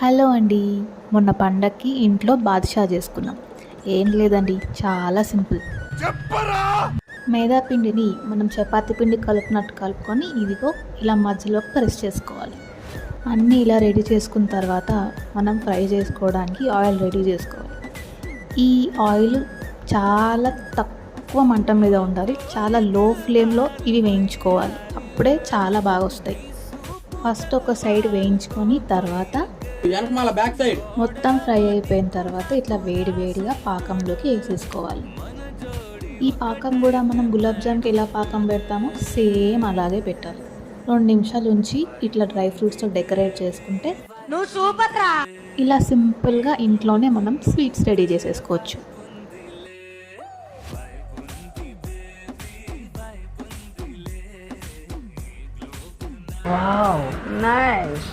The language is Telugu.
హలో అండి. మొన్న పండక్కి ఇంట్లో బాదుషా చేసుకున్నాం. ఏం లేదండి, చాలా సింపుల్. మైదా పిండిని మనం చపాతీ పిండి కలుపునట్టు కలుపుకొని ఇదిగో ఇలా మధ్యలో ప్రెస్ చేసుకోవాలి. అన్నీ ఇలా రెడీ చేసుకున్న తర్వాత మనం ఫ్రై చేసుకోవడానికి ఆయిల్ రెడీ చేసుకోవాలి. ఈ ఆయిల్ చాలా తక్కువ మంట మీద ఉండాలి. చాలా లో ఫ్లేమ్లో ఇవి వేయించుకోవాలి. అప్పుడే చాలా బాగా వస్తాయి. ఫస్ట్ ఒక సైడ్ వేయించుకొని తర్వాత మొత్తం ఫ్రై అయిపోయిన తర్వాత ఇట్లా వేడిగా పాకంలోకి వేసేసుకోవాలి. ఈ పాకం కూడా మనం గులాబ్ జామ్కి ఎలా పాకం పెడతామో సేమ్ అలాగే పెట్టాలి. 2 నిమిషాలు ఉంచి ఇట్లా డ్రై ఫ్రూట్స్తో డెకరేట్ చేసుకుంటే ఇలా సింపుల్గా ఇంట్లోనే మనం స్వీట్స్ రెడీ చేసేసుకోవచ్చు. Wow, nice.